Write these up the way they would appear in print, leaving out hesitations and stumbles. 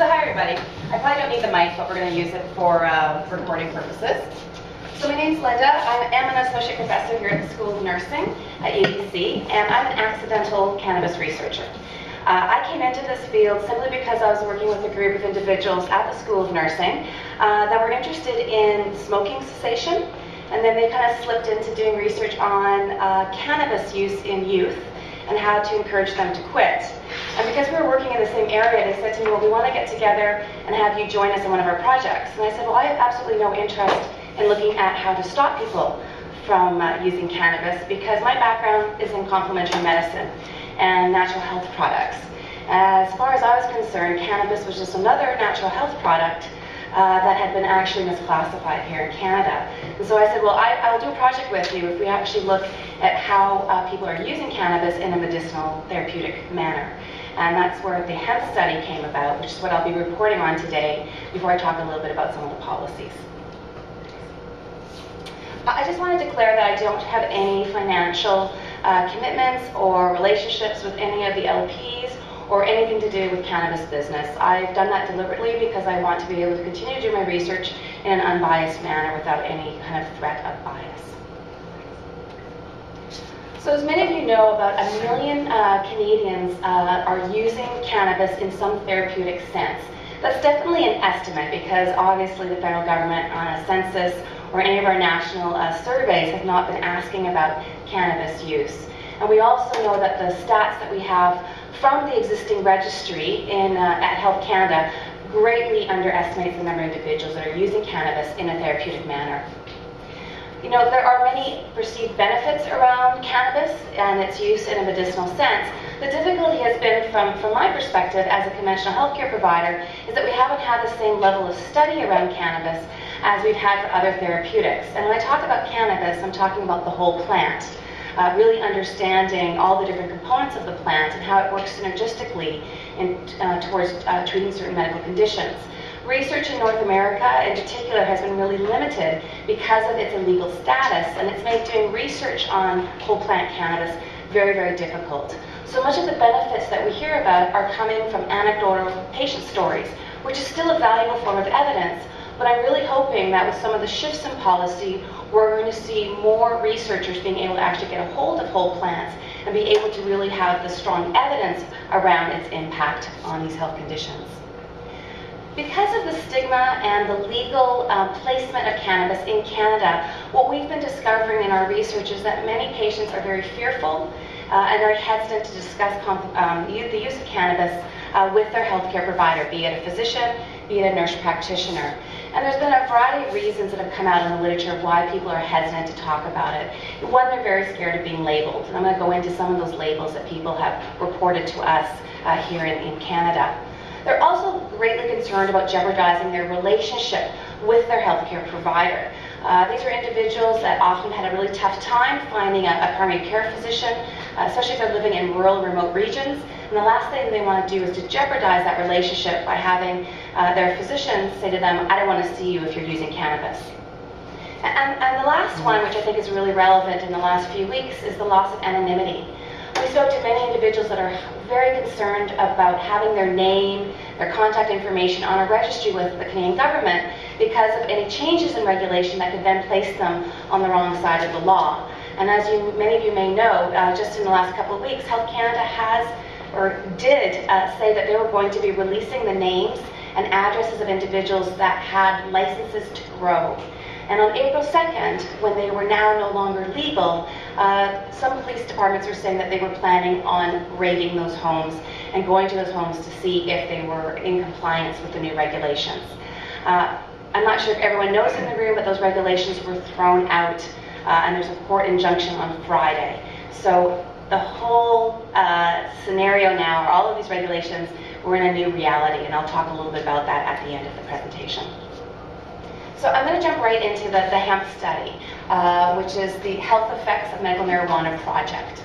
So hi everybody. I probably don't need the mic, but we're going to use it for recording purposes. So my name's Lynda. I am an associate professor here at the School of Nursing at UBC, and I'm an accidental cannabis researcher. I came into this field simply because I was working with a group of individuals at the School of Nursing that were interested in smoking cessation, and then they kind of slipped into doing research on cannabis use in youth and how to encourage them to quit. And because we were working in the same area, they said to me, well, we want to get together and have you join us in one of our projects. And I said, well, I have absolutely no interest in looking at how to stop people from using cannabis, because my background is in complementary medicine and natural health products. As far as I was concerned, cannabis was just another natural health product that had been actually misclassified here in Canada. And so I said, well, I'll do a project with you if we actually look at how people are using cannabis in a medicinal therapeutic manner. And that's where the hemp study came about, which is what I'll be reporting on today before I talk a little bit about some of the policies. I just want to declare that I don't have any financial commitments or relationships with any of the LPs or anything to do with cannabis business. I've done that deliberately because I want to be able to continue to do my research in an unbiased manner without any kind of threat of bias. So as many of you know, about 1 million Canadians are using cannabis in some therapeutic sense. That's definitely an estimate because obviously the federal government on a census or any of our national surveys have not been asking about cannabis use. And we also know that the stats that we have from the existing registry at Health Canada greatly underestimates the number of individuals that are using cannabis in a therapeutic manner. You know, there are many perceived benefits around cannabis and its use in a medicinal sense. The difficulty has been, from my perspective as a conventional healthcare provider, is that we haven't had the same level of study around cannabis as we've had for other therapeutics. And when I talk about cannabis, I'm talking about the whole plant. Really understanding all the different components of the plant and how it works synergistically towards treating certain medical conditions. Research in North America in particular has been really limited because of its illegal status, and it's made doing research on whole plant cannabis very, very difficult. So much of the benefits that we hear about are coming from anecdotal patient stories, which is still a valuable form of evidence. But I'm really hoping that with some of the shifts in policy, we're going to see more researchers being able to actually get a hold of whole plants and be able to really have the strong evidence around its impact on these health conditions. Because of the stigma and the legal placement of cannabis in Canada, what we've been discovering in our research is that many patients are very fearful and very hesitant to discuss the use of cannabis with their healthcare provider, be it a physician, be it a nurse practitioner. And there's been a variety of reasons that have come out in the literature of why people are hesitant to talk about it. One, they're very scared of being labeled. And I'm going to go into some of those labels that people have reported to us here in Canada. They're also greatly concerned about jeopardizing their relationship with their healthcare provider. These are individuals that often had a really tough time finding a primary care physician, especially if they're living in rural, remote regions. And the last thing they want to do is to jeopardize that relationship by having their physician say to them, I don't want to see you if you're using cannabis. And the last one, which I think is really relevant in the last few weeks, is the loss of anonymity. We spoke to many individuals that are very concerned about having their name, their contact information on a registry with the Canadian government because of any changes in regulation that could then place them on the wrong side of the law. And as many of you may know, just in the last couple of weeks, Health Canada has, or did, say that they were going to be releasing the names and addresses of individuals that had licenses to grow. And on April 2nd, when they were now no longer legal, some police departments were saying that they were planning on raiding those homes and going to those homes to see if they were in compliance with the new regulations. I'm not sure if everyone knows in the room, but those regulations were thrown out, and there's a court injunction on Friday. So the whole scenario now, or all of these regulations, we're in a new reality, and I'll talk a little bit about that at the end of the presentation. So I'm going to jump right into the hemp study, which is the Health Effects of Medical Marijuana Project.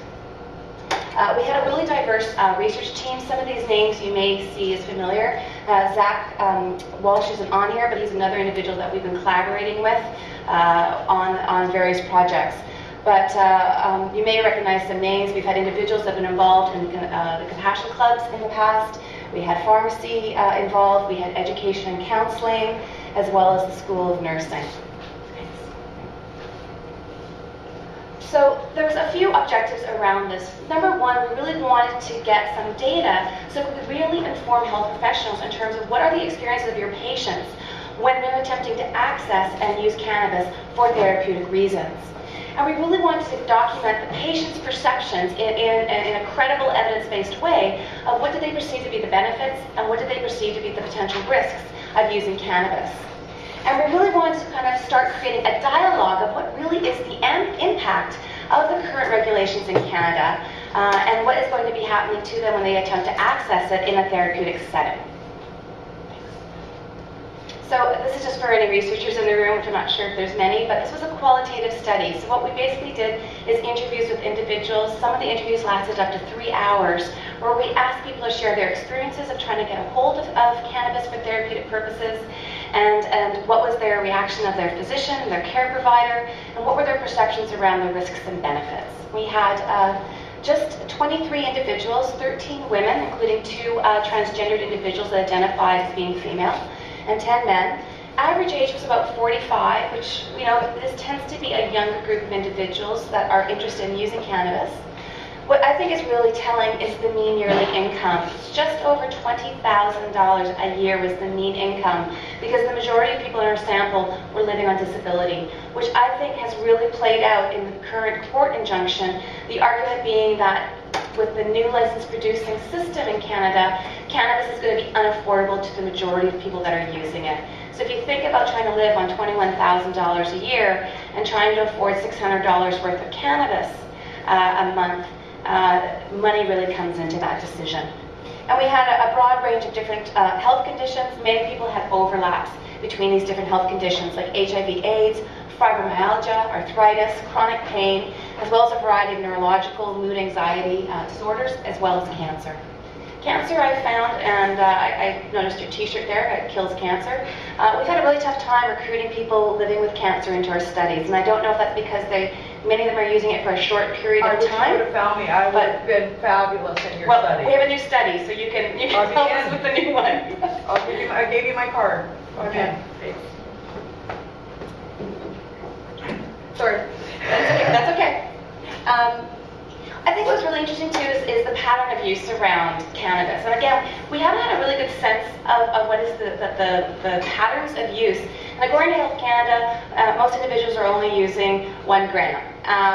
We had a really diverse research team. Some of these names you may see as familiar. Zach Walsh isn't on here, but he's another individual that we've been collaborating with on various projects. But you may recognize some names. We've had individuals that have been involved in the compassion clubs in the past. We had pharmacy involved, we had education and counseling, as well as the School of Nursing. So there's a few objectives around this. Number one, we really wanted to get some data so we could really inform health professionals in terms of what are the experiences of your patients when they're attempting to access and use cannabis for therapeutic reasons. And we really wanted to document the patient's perceptions in a credible, evidence-based way of what did they perceive to be the benefits and what did they perceive to be the potential risks of using cannabis. And we really wanted to kind of start creating a dialogue of what really is the impact of the current regulations in Canada and what is going to be happening to them when they attempt to access it in a therapeutic setting. So this is just for any researchers in the room, which I'm not sure if there's many, but this was a qualitative study. So what we basically did is interviews with individuals. Some of the interviews lasted up to 3 hours, where we asked people to share their experiences of trying to get a hold of cannabis for therapeutic purposes, and what was their reaction of their physician, their care provider, and what were their perceptions around the risks and benefits. We had just 23 individuals, 13 women, including 2 transgendered individuals that identified as being female, and 10 men. Average age was about 45, which, you know, this tends to be a younger group of individuals that are interested in using cannabis. What I think is really telling is the mean yearly income. Just over $20,000 a year was the mean income, because the majority of people in our sample were living on disability, which I think has really played out in the current court injunction, the argument being that with the new license producing system in Canada, cannabis is going to be unaffordable to the majority of people that are using it. So if you think about trying to live on $21,000 a year and trying to afford $600 worth of cannabis a month, money really comes into that decision. And we had a broad range of different health conditions. Many people had overlaps between these different health conditions like HIV/AIDS, fibromyalgia, arthritis, chronic pain, as well as a variety of neurological, mood, anxiety disorders, as well as cancer. Cancer I found, and I noticed your t-shirt there, it kills cancer. We've had a really tough time recruiting people living with cancer into our studies, and I don't know if that's because many of them are using it for a short period of time. I wish you would have found me. I would have been fabulous in your study. Well, we have a new study, so you can help us with the new one. I gave you my card. Okay. Sorry. That's okay. I think what's really interesting too is the pattern of use around cannabis. And again, we haven't had a really good sense of what is the patterns of use. And according to Health Canada, most individuals are only using 1 gram,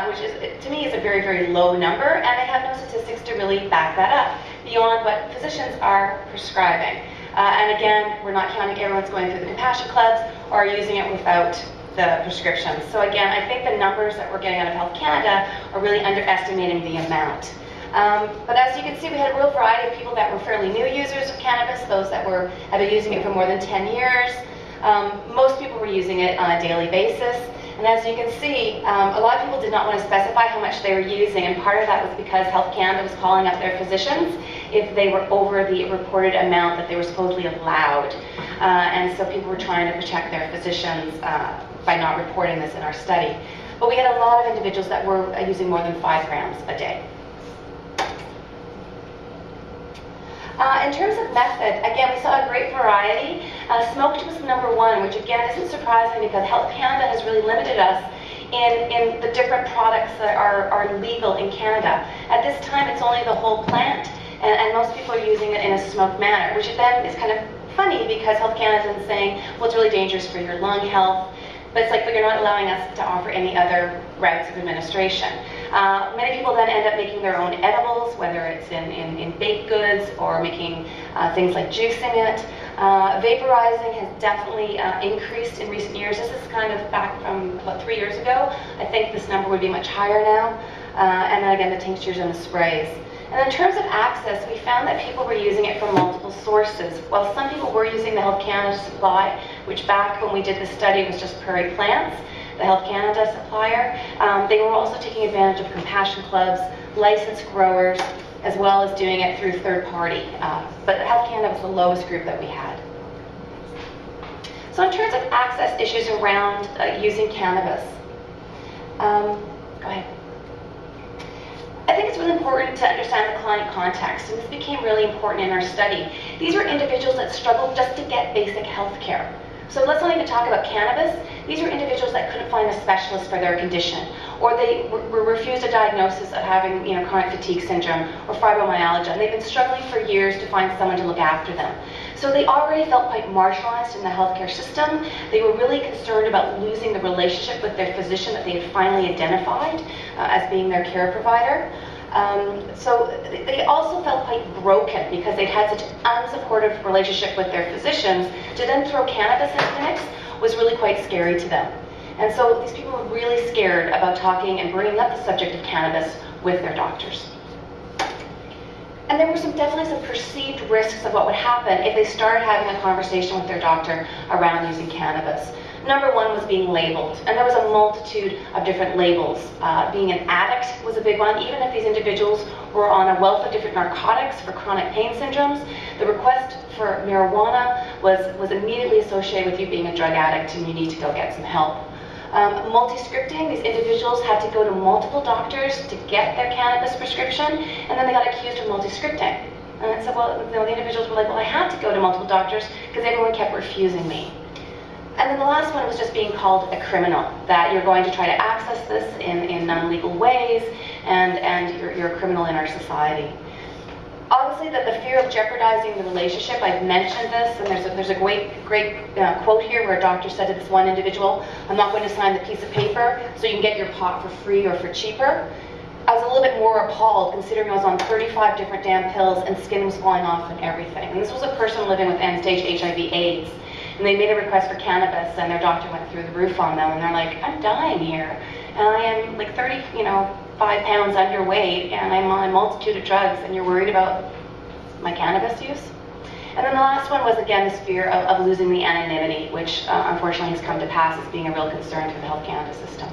which is, to me, is a very, very low number, and they have no statistics to really back that up beyond what physicians are prescribing. And again, we're not counting everyone's going through the compassion clubs or using it without the prescriptions. So again, I think the numbers that we're getting out of Health Canada are really underestimating the amount. But as you can see, we had a real variety of people that were fairly new users of cannabis, those that have been using it for more than 10 years. Most people were using it on a daily basis. And as you can see, a lot of people did not want to specify how much they were using, and part of that was because Health Canada was calling up their physicians if they were over the reported amount that they were supposedly allowed. And so people were trying to protect their physicians by not reporting this in our study. But we had a lot of individuals that were using more than 5 grams a day. In terms of method, again, we saw a great variety. Smoked was number 1, which again isn't surprising because Health Canada has really limited us in the different products that are legal in Canada. At this time, it's only the whole plant, and most people are using it in a smoked manner, which then is kind of funny because Health Canada is saying, well, it's really dangerous for your lung health, but it's like, but you're not allowing us to offer any other routes of administration. Many people then end up making their own edibles, whether it's in baked goods or making things like juicing it. Vaporizing has definitely increased in recent years. This is kind of back from about 3 years ago. I think this number would be much higher now. And then again, the tinctures and the sprays. And in terms of access, we found that people were using it from multiple sources. While some people were using the Health Canada supply, which back when we did the study was just Prairie Plants, the Health Canada supplier, they were also taking advantage of compassion clubs, licensed growers, as well as doing it through third party. But Health Canada was the lowest group that we had. So in terms of access issues around using cannabis, go ahead. I think it's really important to understand the client context, and this became really important in our study. These were individuals that struggled just to get basic health care. So let's not even talk about cannabis. These were individuals that couldn't find a specialist for their condition, or they were refused a diagnosis of having chronic fatigue syndrome or fibromyalgia, and they've been struggling for years to find someone to look after them. So they already felt quite marginalized in the healthcare system. They were really concerned about losing the relationship with their physician that they had finally identified as being their care provider. So they also felt quite broken because they'd had such an unsupportive relationship with their physicians. To then throw cannabis into the mix was really quite scary to them. And so these people were really scared about talking and bringing up the subject of cannabis with their doctors. And there were definitely some perceived risks of what would happen if they started having a conversation with their doctor around using cannabis. Number one was being labeled, and there was a multitude of different labels. Being an addict was a big one. Even if these individuals were on a wealth of different narcotics for chronic pain syndromes, the request for marijuana was immediately associated with you being a drug addict and you need to go get some help. Multi-scripting, these individuals had to go to multiple doctors to get their cannabis prescription, and then they got accused of multi-scripting. And so, the individuals were like, well, I had to go to multiple doctors because everyone kept refusing me. And then the last one was just being called a criminal, that you're going to try to access this in non-legal ways, and you're a criminal in our society. Obviously, the fear of jeopardizing the relationship, I've mentioned this, and there's a great quote here where a doctor said to this one individual, I'm not going to sign the piece of paper so you can get your pot for free or for cheaper. I was a little bit more appalled considering I was on 35 different damn pills and skin was falling off and everything. And this was a person living with end-stage HIV/AIDS. And they made a request for cannabis, and their doctor went through the roof on them, and they're like, I'm dying here, and I am like 5 pounds underweight, and I'm on a multitude of drugs, and you're worried about my cannabis use? And then the last one was, again, this fear of losing the anonymity, which unfortunately has come to pass as being a real concern for the health cannabis system.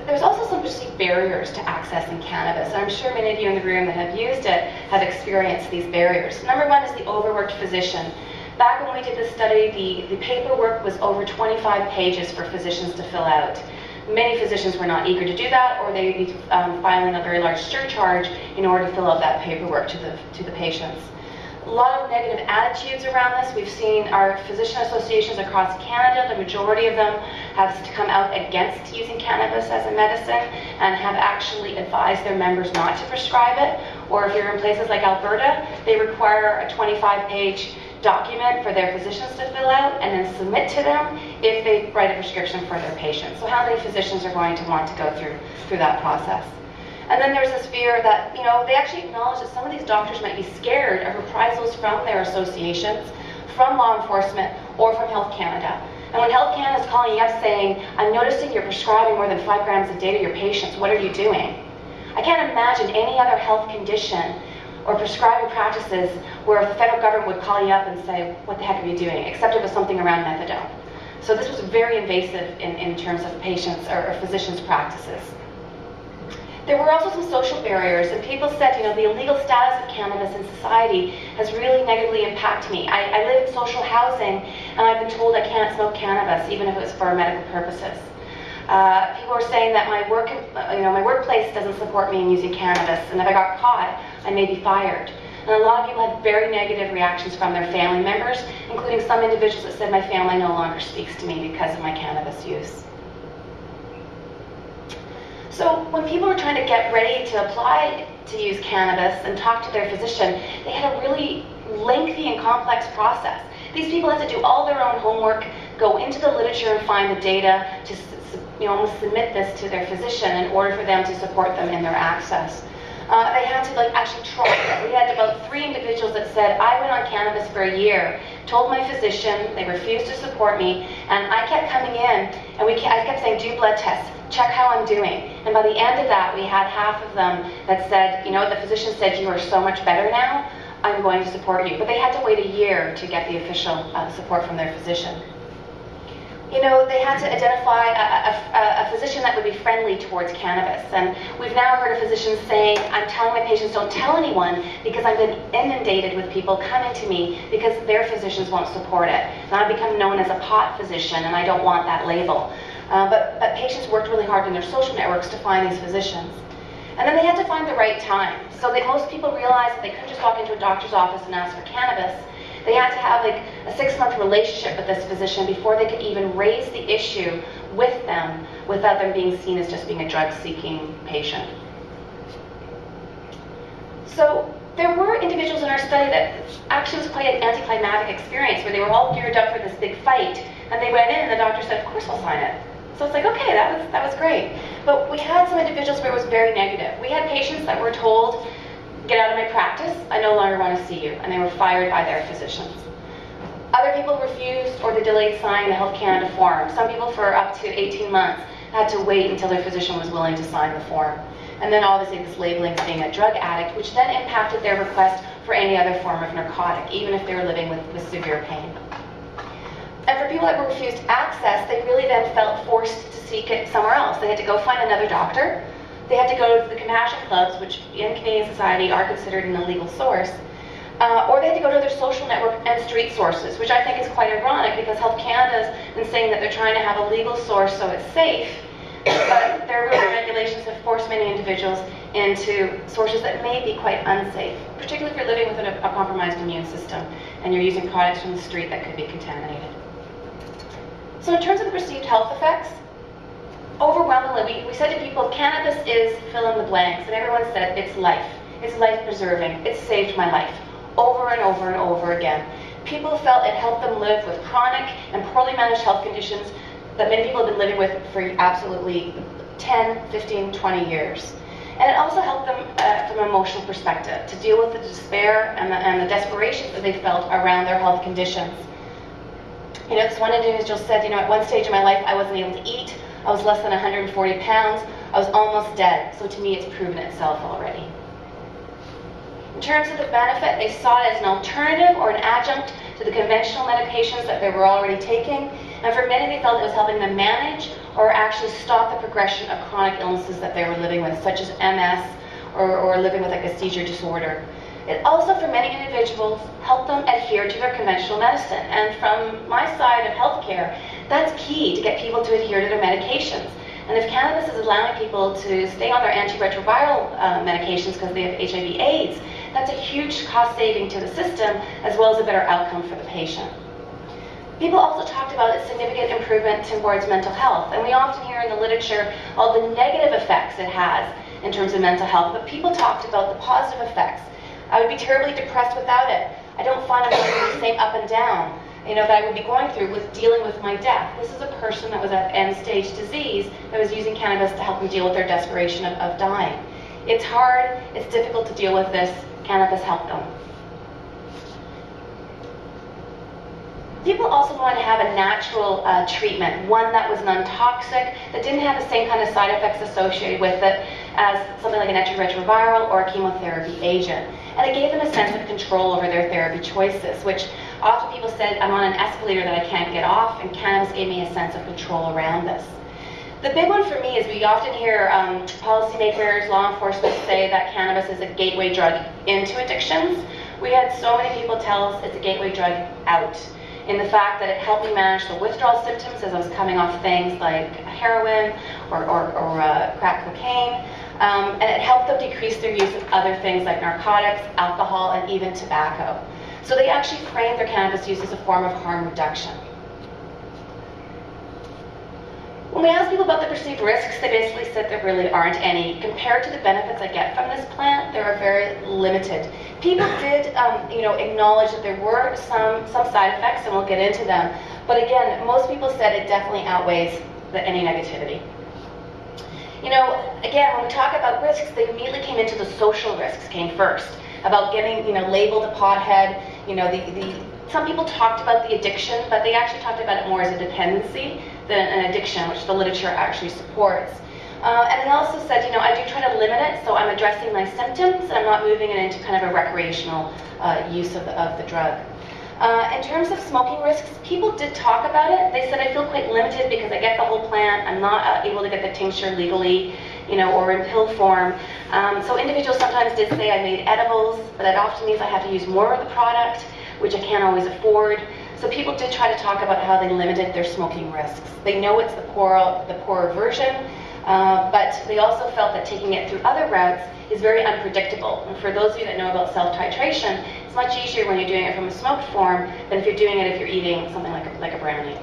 There's also some perceived barriers to accessing cannabis, and I'm sure many of you in the room that have used it have experienced these barriers. Number one is the overworked physician. Back when we did this study, the paperwork was over 25 pages for physicians to fill out. Many physicians were not eager to do that, or they'd be filing a very large surcharge in order to fill out that paperwork to the patients. A lot of negative attitudes around this. We've seen our physician associations across Canada, the majority of them have come out against using cannabis as a medicine and have actually advised their members not to prescribe it. Or if you're in places like Alberta, they require a 25-page document for their physicians to fill out and then submit to them if they write a prescription for their patients. So how many physicians are going to want to go through that process? And then there's this fear that, they actually acknowledge that some of these doctors might be scared of reprisals from their associations, from law enforcement, or from Health Canada. And when Health Canada is calling you up saying, I'm noticing you're prescribing more than 5 grams a day to your patients, what are you doing? I can't imagine any other health condition or prescribing practices where the federal government would call you up and say, what the heck are you doing, except it was something around methadone. So this was very invasive in terms of patients or physicians' practices. There were also some social barriers, and people said, the illegal status of cannabis in society has really negatively impacted me. I live in social housing, and I've been told I can't smoke cannabis, even if it was for medical purposes. People were saying that my workplace doesn't support me in using cannabis, and if I got caught, I may be fired. And a lot of people had very negative reactions from their family members, including some individuals that said my family no longer speaks to me because of my cannabis use. So when people were trying to get ready to apply to use cannabis and talk to their physician, they had a really lengthy and complex process. These people had to do all their own homework, go into the literature and find the data to almost submit this to their physician in order for them to support them in their access. They had to actually try it. We had about 3 individuals that said, I went on cannabis for a year, told my physician, they refused to support me, and I kept coming in, and I kept saying, do blood tests, check how I'm doing. And by the end of that, we had half of them that said, the physician said, you are so much better now, I'm going to support you. But they had to wait a year to get the official support from their physician. They had to identify a physician that would be friendly towards cannabis. And we've now heard of physicians saying, I'm telling my patients don't tell anyone because I've been inundated with people coming to me because their physicians won't support it. And I've become known as a pot physician, and I don't want that label. But patients worked really hard in their social networks to find these physicians. And then they had to find the right time. So that most people realized that they couldn't just walk into a doctor's office and ask for cannabis. They had to have like a 6-month relationship with this physician before they could even raise the issue with them without them being seen as just being a drug-seeking patient. So there were individuals in our study that actually was quite an anticlimactic experience where they were all geared up for this big fight, and they went in and the doctor said, of course I'll sign it. So it's like, okay, that was great. But we had some individuals where it was very negative. We had patients that were told, get out of my practice, I no longer want to see you, and they were fired by their physicians. Other people refused or they delayed signing the Health Canada form. Some people for up to 18 months had to wait until their physician was willing to sign the form. And then obviously this labeling as being a drug addict, which then impacted their request for any other form of narcotic, even if they were living with severe pain. And for people that were refused access, they really then felt forced to seek it somewhere else. They had to go find another doctor. They had to go to the compassion clubs, which in Canadian society are considered an illegal source. Or they had to go to their social network and street sources, which I think is quite ironic because Health Canada's been saying that they're trying to have a legal source so it's safe, but their rules and regulations have forced many individuals into sources that may be quite unsafe, particularly if you're living with a compromised immune system and you're using products from the street that could be contaminated. So in terms of the perceived health effects, overwhelmingly, we said to people, cannabis is fill in the blanks, and everyone said it's life. It's life-preserving. It saved my life. Over and over and over again. People felt it helped them live with chronic and poorly managed health conditions that many people have been living with for absolutely 10, 15, 20 years. And it also helped them from an emotional perspective to deal with the despair and the desperation that they felt around their health conditions. You know, this one individual said, you know, at one stage in my life I wasn't able to eat. I was less than 140 pounds. I was almost dead. So to me, it's proven itself already. In terms of the benefit, they saw it as an alternative or an adjunct to the conventional medications that they were already taking. And for many, they felt it was helping them manage or actually stop the progression of chronic illnesses that they were living with, such as MS or living with like a seizure disorder. It also, for many individuals, helped them adhere to their conventional medicine. And from my side of healthcare, that's key to get people to adhere to their medications. And if cannabis is allowing people to stay on their antiretroviral medications because they have HIV/AIDS, that's a huge cost saving to the system as well as a better outcome for the patient. People also talked about its significant improvement towards mental health. And we often hear in the literature all the negative effects it has in terms of mental health, but people talked about the positive effects. I would be terribly depressed without it. I don't find I'm going the same up and down, you know, that I would be going through with dealing with my death. This is a person that was at end-stage disease that was using cannabis to help them deal with their desperation of dying. It's hard, it's difficult to deal with this. Cannabis helped them. People also wanted to have a natural treatment, one that was non-toxic, that didn't have the same kind of side effects associated with it as something like an antiretroviral or a chemotherapy agent. And it gave them a sense of control over their therapy choices, which often people said, I'm on an escalator that I can't get off, and cannabis gave me a sense of control around this. The big one for me is we often hear policymakers, law enforcement say that cannabis is a gateway drug into addictions. We had so many people tell us it's a gateway drug out, in the fact that it helped me manage the withdrawal symptoms as I was coming off things like heroin or crack cocaine, and it helped them decrease their use of other things like narcotics, alcohol, and even tobacco. So they actually framed their cannabis use as a form of harm reduction. When we asked people about the perceived risks, they basically said there really aren't any. Compared to the benefits I get from this plant, they are very limited. People did, acknowledge that there were some side effects, and we'll get into them. But again, most people said it definitely outweighs any negativity. You know, again, when we talk about risks, they immediately came into the social risks came first, about getting, labeled a pothead. Some people talked about the addiction, but they actually talked about it more as a dependency than an addiction, which the literature actually supports. And they also said, I do try to limit it, so I'm addressing my symptoms, and I'm not moving it into kind of a recreational use of the drug. In terms of smoking risks, people did talk about it. They said, I feel quite limited because I get the whole plant. I'm not able to get the tincture legally, or in pill form. So individuals sometimes did say I made edibles, but that often means I have to use more of the product, which I can't always afford. So people did try to talk about how they limited their smoking risks. They know it's the poorer version, But they also felt that taking it through other routes is very unpredictable. And for those of you that know about self-titration, it's much easier when you're doing it from a smoked form than if you're doing it if you're eating something like a brownie.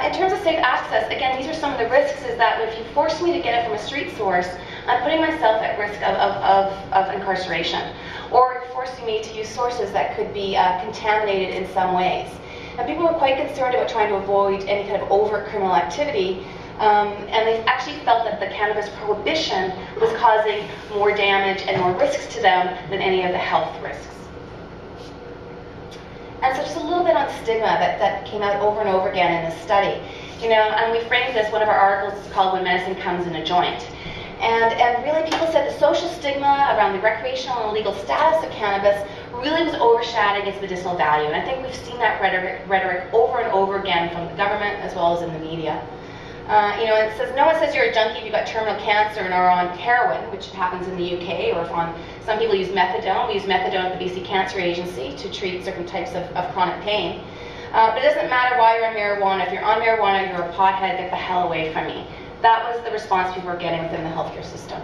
In terms of safe access, again, these are some of the risks, is that if you force me to get it from a street source, I'm putting myself at risk of incarceration, or forcing me to use sources that could be contaminated in some ways. And people were quite concerned about trying to avoid any kind of overt criminal activity, and they actually felt that the cannabis prohibition was causing more damage and more risks to them than any of the health risks. And so just a little bit on stigma that came out over and over again in this study. You know, and we framed this, one of our articles is called When Medicine Comes in a Joint. And really people said the social stigma around the recreational and legal status of cannabis really was overshadowing its medicinal value. And I think we've seen that rhetoric over and over again from the government as well as in the media. You know, it says, no one says you're a junkie if you've got terminal cancer and are on heroin, which happens in the UK, or if some people use methadone. We use methadone at the BC Cancer Agency to treat certain types of chronic pain. But it doesn't matter why you're on marijuana. If you're on marijuana, you're a pothead, get the hell away from me. That was the response people were getting within the healthcare system.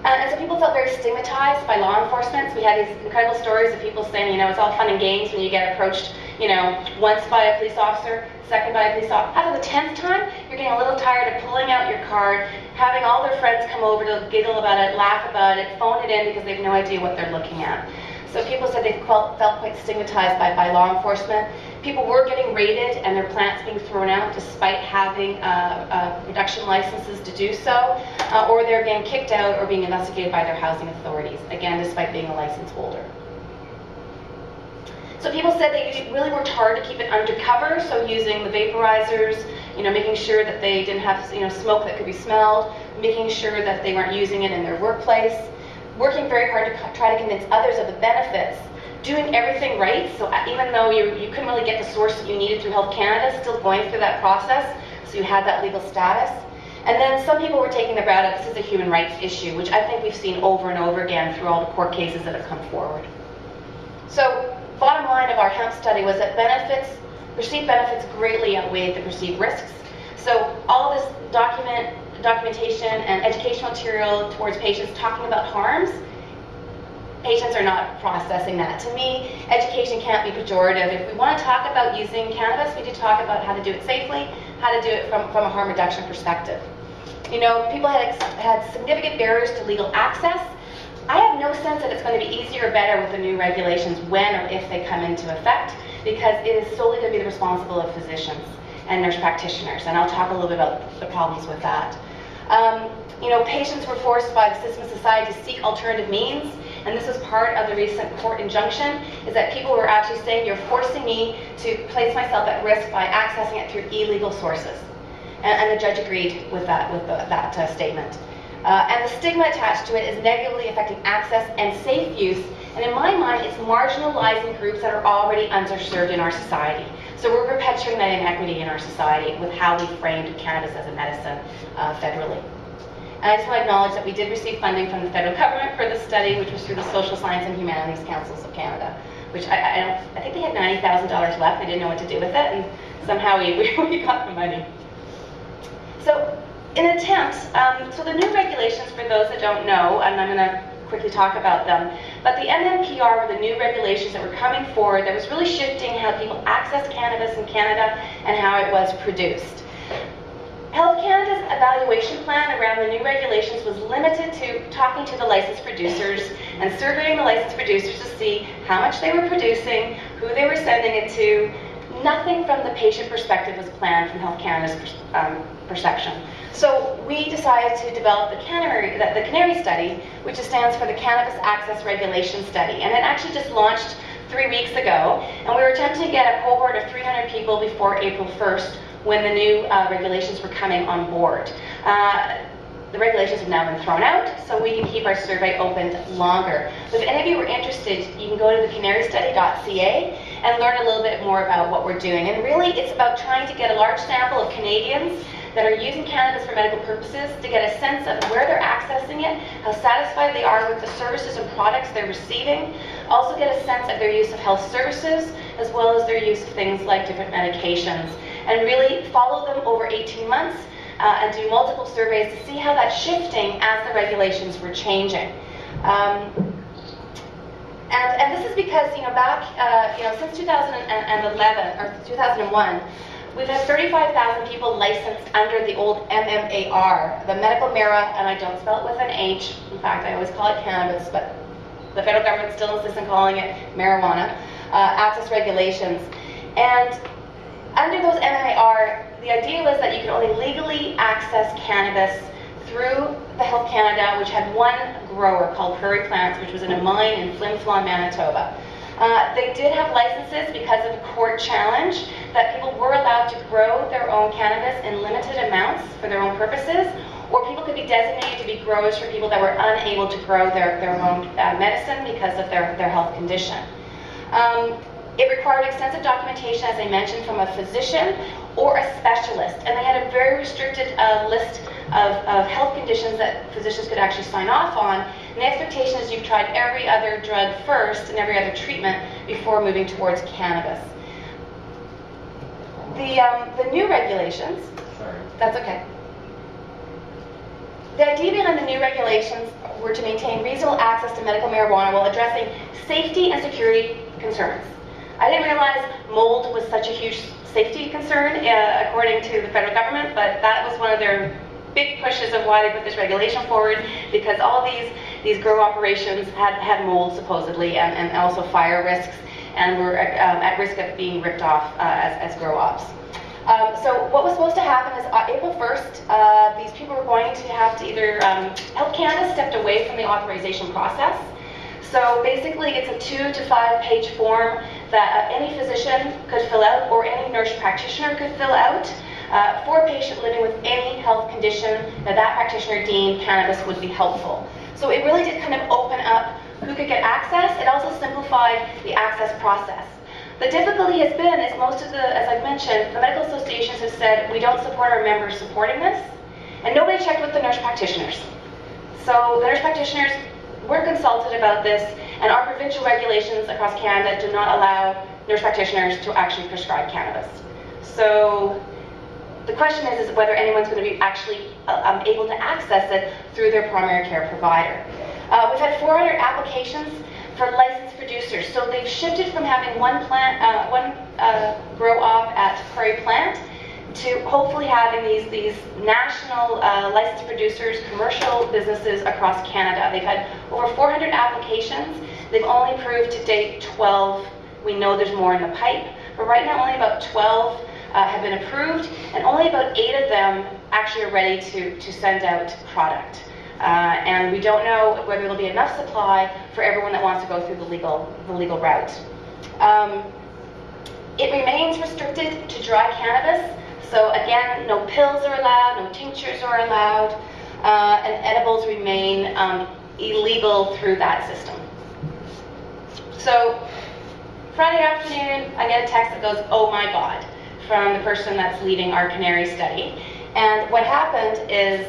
And so people felt very stigmatized by law enforcement. So we had these incredible stories of people saying, you know, it's all fun and games when you get approached, you know, once by a police officer, second by a police officer. After the 10th time, you're getting a little tired of pulling out your card, having all their friends come over to giggle about it, laugh about it, phone it in because they have no idea what they're looking at. So people said they felt quite stigmatized by law enforcement. People were getting raided and their plants being thrown out despite having production licenses to do so, or they're getting kicked out or being investigated by their housing authorities, again, despite being a license holder. So people said they really worked hard to keep it undercover, so using the vaporizers, you know, making sure that they didn't have, you know, smoke that could be smelled, making sure that they weren't using it in their workplace, working very hard to try to convince others of the benefits, doing everything right. So even though you couldn't really get the source that you needed through Health Canada, still going through that process, so you had that legal status. And then some people were taking the route of this is a human rights issue, which I think we've seen over and over again through all the court cases that have come forward. So bottom line of our hemp study was that perceived benefits greatly outweighed the perceived risks. So all this documentation and educational material towards patients talking about harms, patients are not processing that. To me, education can't be pejorative. If we want to talk about using cannabis, we need to talk about how to do it safely, how to do it from a harm reduction perspective. You know, people had significant barriers to legal access. I have no sense that it's going to be easier or better with the new regulations when or if they come into effect, because it is solely going to be the responsibility of physicians and nurse practitioners, and I'll talk a little bit about the problems with that. You know, patients were forced by the system of society to seek alternative means, and this was part of the recent court injunction, is that people were actually saying, you're forcing me to place myself at risk by accessing it through illegal sources. And the judge agreed with that statement. And the stigma attached to it is negatively affecting access and safe use, and in my mind, it's marginalizing groups that are already underserved in our society. So we're perpetuating that inequity in our society with how we framed cannabis as a medicine federally. And I just want to acknowledge that we did receive funding from the federal government for this study, which was through the Social Science and Humanities Councils of Canada, which I think they had $90,000 left. They didn't know what to do with it, and somehow we got the money. So in an attempt, so the new regulations, for those that don't know, and I'm going to quickly talk about them, but the NMPR were the new regulations that were coming forward that was really shifting how people access cannabis in Canada and how it was produced. Health Canada's evaluation plan around the new regulations was limited to talking to the licensed producers and surveying the licensed producers to see how much they were producing, who they were sending it to. Nothing from the patient perspective was planned from Health Canada's perception. So we decided to develop the Canary Study, which stands for the Cannabis Access Regulation Study. And it actually just launched 3 weeks ago. And we were attempting to get a cohort of 300 people before April 1st when the new regulations were coming on board. The regulations have now been thrown out, so we can keep our survey open longer. But if any of you are interested, you can go to the canarystudy.ca and learn a little bit more about what we're doing. And really, it's about trying to get a large sample of Canadians that are using cannabis for medical purposes to get a sense of where they're accessing it, how satisfied they are with the services and products they're receiving, also get a sense of their use of health services, as well as their use of things like different medications. and really follow them over 18 months and do multiple surveys to see how that's shifting as the regulations were changing. And this is because, back, since 2011 or 2001, we've had 35,000 people licensed under the old MMAR, the medical marijuana, and I don't spell it with an H. In fact, I always call it cannabis, but the federal government still insists on calling it marijuana, access regulations. And under those MMAR, the idea was that you could only legally access cannabis through the Health Canada, which had one grower called Prairie Plants, which was in a mine in Flin Flon, Manitoba. They did have licenses because of a court challenge that people were allowed to grow their own cannabis in limited amounts for their own purposes, or people could be designated to be growers for people that were unable to grow their own medicine because of their health condition. It required extensive documentation, as I mentioned, from a physician or a specialist, and they had a very restricted list of health conditions that physicians could actually sign off on. And the expectation is you've tried every other drug first and every other treatment before moving towards cannabis. The new regulations, that's okay. The idea behind the new regulations were to maintain reasonable access to medical marijuana while addressing safety and security concerns. I didn't realize mold was such a huge safety concern according to the federal government, but that was one of their big pushes of why they put this regulation forward, because all these grow operations had mold supposedly, and also fire risks, and were at risk of being ripped off as grow ops. So what was supposed to happen is April 1st, these people were going to have to either, Health Canada stepped away from the authorization process. So basically it's a 2 to 5 page form that any physician could fill out, or any nurse practitioner could fill out for a patient living with any health condition that practitioner deemed cannabis would be helpful. So it really did kind of open up who could get access. It also simplified the access process. The difficulty has been is most of as I've mentioned, the medical associations have said we don't support our members supporting this, and nobody checked with the nurse practitioners. So the nurse practitioners were consulted about this, and our provincial regulations across Canada do not allow nurse practitioners to actually prescribe cannabis. So the question is whether anyone's going to be actually able to access it through their primary care provider. We've had 400 applications for licensed producers. So they've shifted from having one grow op at Prairie Plant to hopefully having these national licensed producers, commercial businesses across Canada. They've had over 400 applications. They've only approved to date 12. We know there's more in the pipe, but right now only about 12 have been approved, and only about 8 of them actually are ready to send out product. And we don't know whether there'll be enough supply for everyone that wants to go through the legal route. It remains restricted to dry cannabis. So again, no pills are allowed, no tinctures are allowed, and edibles remain illegal through that system. So Friday afternoon, I get a text that goes, "Oh my God," from the person that's leading our Canary study. And what happened is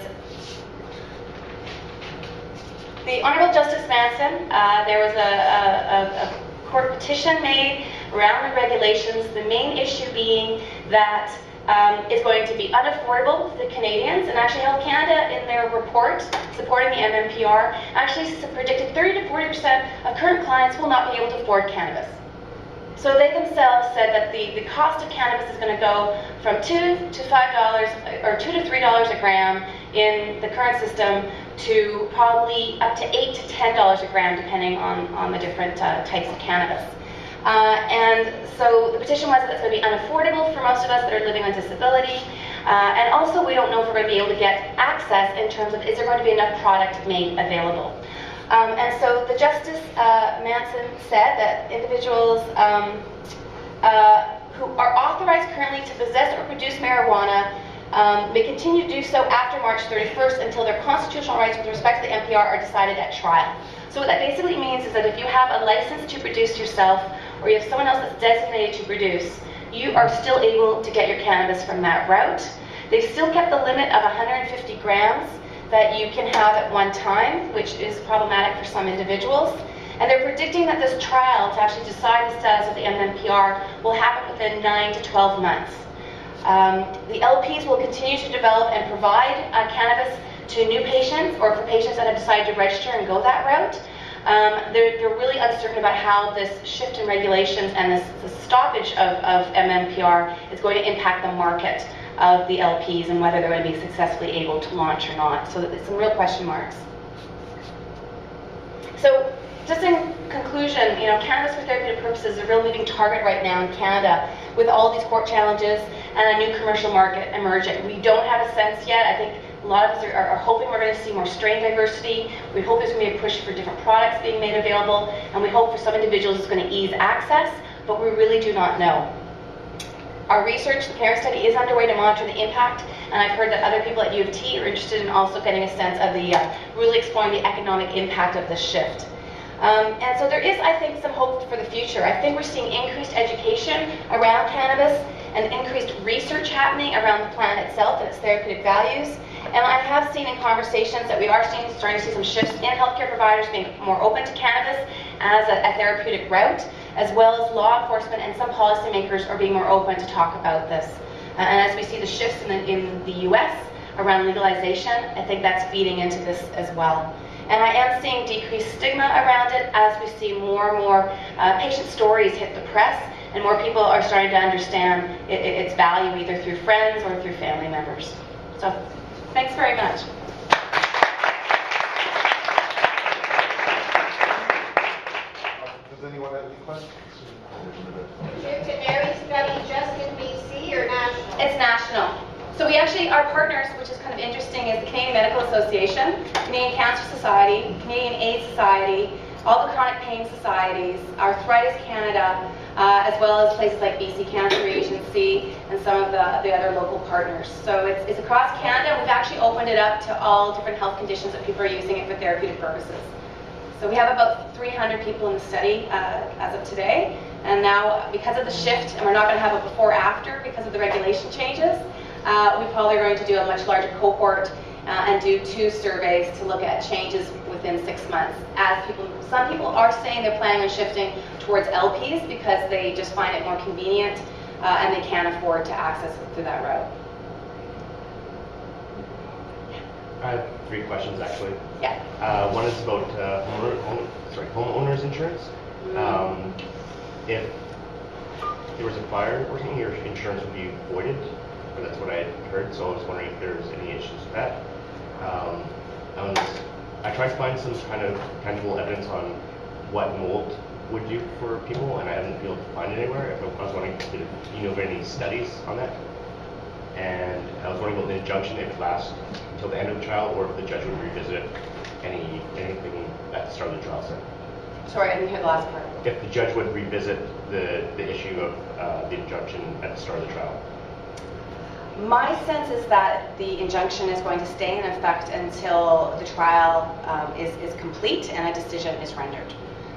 the Honourable Justice Manson, there was a court petition made around the regulations, the main issue being that it's going to be unaffordable to the Canadians, and actually Health Canada in their report supporting the MMPR actually predicted 30 to 40% of current clients will not be able to afford cannabis. So they themselves said that the cost of cannabis is going to go from $2 to $5 or $2 to $3 a gram in the current system to probably up to $8 to $10 a gram, depending on the different types of cannabis. And so the petition was that it's going to be unaffordable for most of us that are living on disability. And also we don't know if we're going to be able to get access in terms of is there going to be enough product made available. And so the Justice Manson said that individuals who are authorized currently to possess or produce marijuana may continue to do so after March 31st until their constitutional rights with respect to the MPR are decided at trial. So what that basically means is that if you have a license to produce yourself, or you have someone else that's designated to produce, you are still able to get your cannabis from that route. They've still kept the limit of 150 grams that you can have at one time, which is problematic for some individuals. And they're predicting that this trial to actually decide the status of the MMPR will happen within 9 to 12 months. The LPs will continue to develop and provide cannabis to new patients or for patients that have decided to register and go that route. They're really uncertain about how this shift in regulations and this stoppage of MMPR is going to impact the market of the LPs and whether they're going to be successfully able to launch or not. So there's some real question marks. So just in conclusion, cannabis for therapeutic purposes is a real moving target right now in Canada with all these court challenges and a new commercial market emerging. We don't have a sense yet. I think a lot of us are hoping we're going to see more strain diversity. We hope there's going to be a push for different products being made available, and we hope for some individuals it's going to ease access, but we really do not know. Our research, the Canary study, is underway to monitor the impact, and I've heard that other people at U of T are interested in also getting a sense of the really exploring the economic impact of this shift. And so there is, I think, some hope for the future. I think we're seeing increased education around cannabis and increased research happening around the plant itself and its therapeutic values. And I have seen in conversations that we are starting to see some shifts in healthcare providers being more open to cannabis as a therapeutic route, as well as law enforcement and some policymakers are being more open to talk about this. And as we see the shifts in the US around legalization, I think that's feeding into this as well. And I am seeing decreased stigma around it as we see more and more patient stories hit the press, and more people are starting to understand its value either through friends or through family members. So, thanks very much. Does anyone have any questions? Is your Canary study just in BC or national? It's national. So we actually, our partners, which is kind of interesting, is the Canadian Medical Association, Canadian Cancer Society, Canadian AIDS Society, all the chronic pain societies, Arthritis Canada, as well as places like BC Cancer Agency and some of the other local partners. So it's across Canada. We've actually opened it up to all different health conditions that people are using it for therapeutic purposes. So we have about 300 people in the study as of today. And now, because of the shift, and we're not going to have a before-after because of the regulation changes, we're probably going to do a much larger cohort and do 2 surveys to look at changes within 6 months. Some people are saying they're planning on shifting towards LPs because they just find it more convenient and they can't afford to access it through that route. I have 3 questions actually. Yeah. One is about homeowners insurance. If there was a fire or something, your insurance would be voided. Or that's what I had heard, so I was wondering if there's any issues with that. I tried to find some kind of tangible evidence on what mold would do for people, and I haven't been able to find it anywhere. I was wondering, did you know of any studies on that? And I was wondering about the injunction, if it lasts until the end of the trial, or if the judge would revisit anything at the start of the trial set. Sorry, I didn't hear the last part. If the judge would revisit the issue of the injunction at the start of the trial. My sense is that the injunction is going to stay in effect until the trial is complete and a decision is rendered.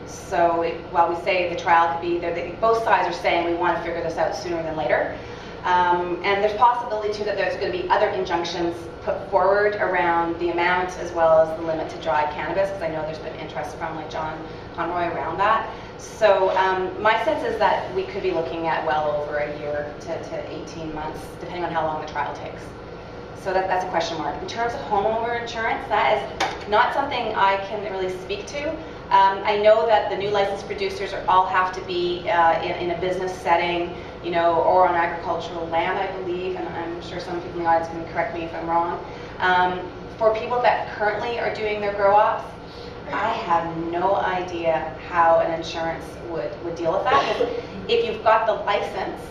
So while we say the trial could be there, both sides are saying we want to figure this out sooner than later. And there's possibility too that there's going to be other injunctions put forward around the amount as well as the limit to dry cannabis, because I know there's been interest from like John Conroy around that. So my sense is that we could be looking at well over a year to 18 months, depending on how long the trial takes. So that's a question mark. In terms of homeowner insurance, that is not something I can really speak to. I know that the new licensed producers all have to be in a business setting, or on agricultural land, I believe, and I'm sure some people in the audience can correct me if I'm wrong. For people that currently are doing their grow ops, I have no idea how an insurance would deal with that. If you've got the license,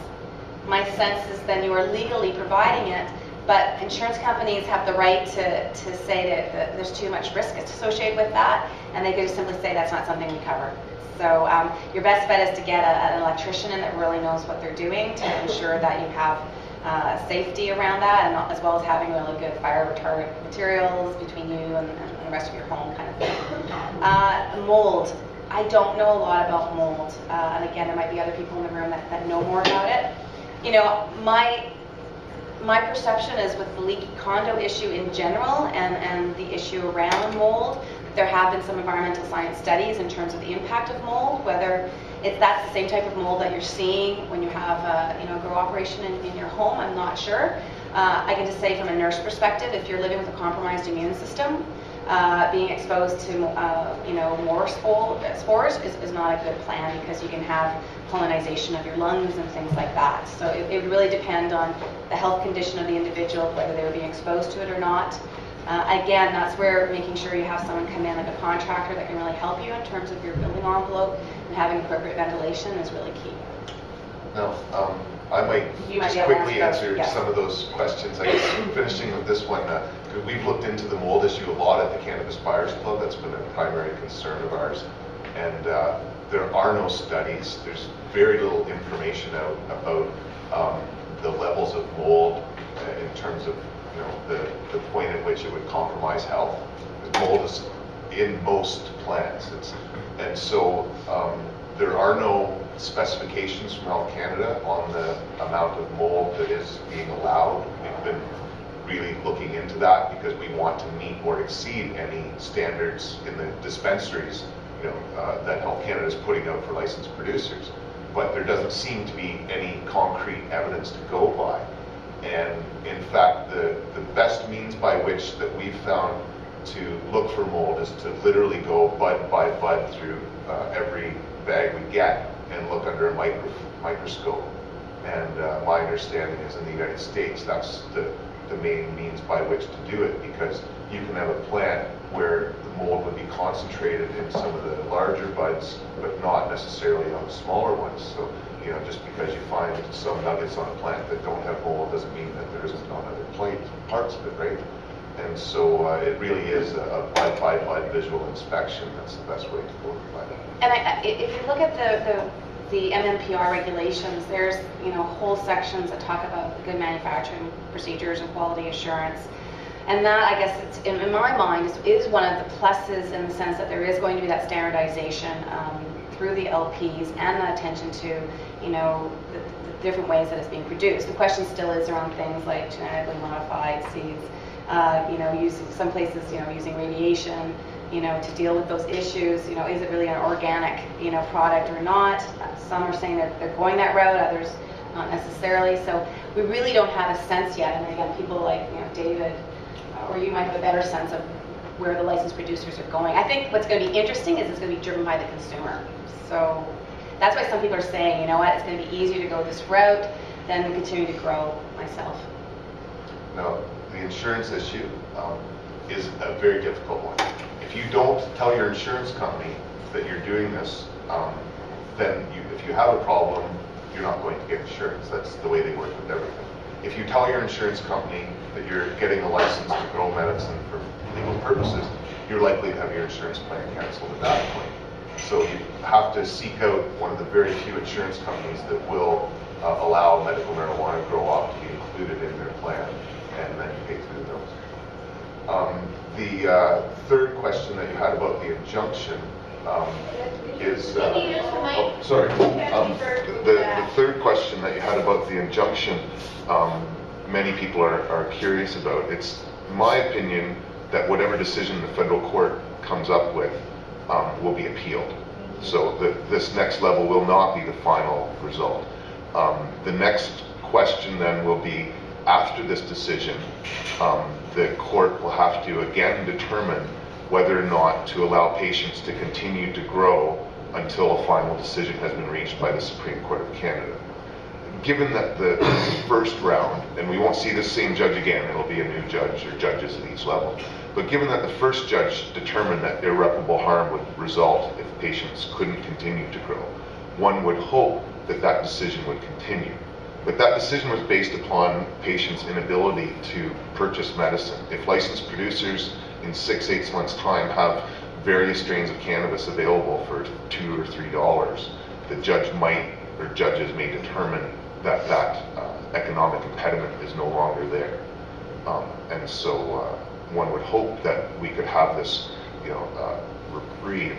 my sense is then you are legally providing it, but insurance companies have the right to say that there's too much risk associated with that, and they could just simply say that's not something we cover. So your best bet is to get an electrician in that really knows what they're doing to ensure that you have safety around that, and as well as having really good fire retardant materials between you and the rest of your home kind of thing. Mold. I don't know a lot about mold, and again, there might be other people in the room that know more about it. My perception is with the leaky condo issue in general and the issue around mold, there have been some environmental science studies in terms of the impact of mold, whether that's the same type of mold that you're seeing when you have a grow operation in your home. I'm not sure. I can just say from a nurse perspective, if you're living with a compromised immune system, being exposed to more spores is not a good plan, because you can have colonization of your lungs and things like that. So it would really depend on the health condition of the individual, whether they were being exposed to it or not. Again, that's where making sure you have someone come in, like a contractor, that can really help you in terms of your building envelope, and having appropriate ventilation is really key. Now, I might You might just be able to quickly answer answer those, yes. some of those questions. I guess finishing with this one, because we've looked into the mold issue a lot at the Cannabis Buyers Club. That's been a primary concern of ours. And there are no studies. There's very little information out about the levels of mold in terms of the point at which it would compromise health. Mold is in most plants. And so there are no specifications from Health Canada on the amount of mold that is being allowed. We've been really looking into that because we want to meet or exceed any standards in the dispensaries that Health Canada is putting out for licensed producers. But there doesn't seem to be any concrete evidence to go by. And in fact, the best means by which that we've found to look for mold is to literally go bud by bud through every bag we get and look under a microscope. And my understanding is in the United States, that's the main means by which to do it, because you can have a plant where the mold would be concentrated in some of the larger buds, but not necessarily on the smaller ones. So, just because you find some nuggets on a plant that don't have mold doesn't mean that there isn't on other parts of it, right? And so it really is a bud by bud visual inspection. That's the best way to go about it. And if you look at the MMPR regulations, there's whole sections that talk about good manufacturing procedures and quality assurance. And that, I guess, it's, in my mind, is one of the pluses, in the sense that there is going to be that standardization through the LPs, and the attention to the different ways that it's being produced. The question still is around things like genetically modified seeds, using some places, using radiation, to deal with those issues. Is it really an organic, product or not? Some are saying that they're going that route, others not necessarily. So we really don't have a sense yet. And again, people like David, or you might have a better sense of where the licensed producers are going. I think what's going to be interesting is it's going to be driven by the consumer. So that's why some people are saying, it's going to be easier to go this route than continue to grow myself. Now, the insurance issue is a very difficult one. If you don't tell your insurance company that you're doing this, then if you have a problem, you're not going to get insurance. That's the way they work with everything. If you tell your insurance company that you're getting a license to grow medicine for legal purposes, you're likely to have your insurance plan canceled at that point. So you have to seek out one of the very few insurance companies that will allow medical marijuana grow off to be included in their plan, and then you pay through the bills. The third question that you had about the injunction is... sorry. The third question that you had about the injunction, many people are curious about. It's my opinion that whatever decision the federal court comes up with will be appealed. So this next level will not be the final result. The next question then will be, after this decision, the court will have to again determine whether or not to allow patients to continue to grow until a final decision has been reached by the Supreme Court of Canada. Given that the first round, and we won't see the same judge again, it'll be a new judge or judges at each level, but given that the first judge determined that irreparable harm would result if patients couldn't continue to grow, one would hope that that decision would continue. But that decision was based upon patients' inability to purchase medicine. If licensed producers in 6-8 months' time have various strains of cannabis available for $2 or $3, the judge might, or judges may determine that that economic impediment is no longer there. And so one would hope that we could have this, reprieve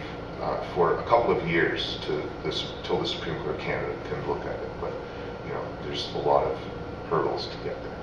for a couple of years till the Supreme Court of Canada can look at it. But there's a lot of hurdles to get there.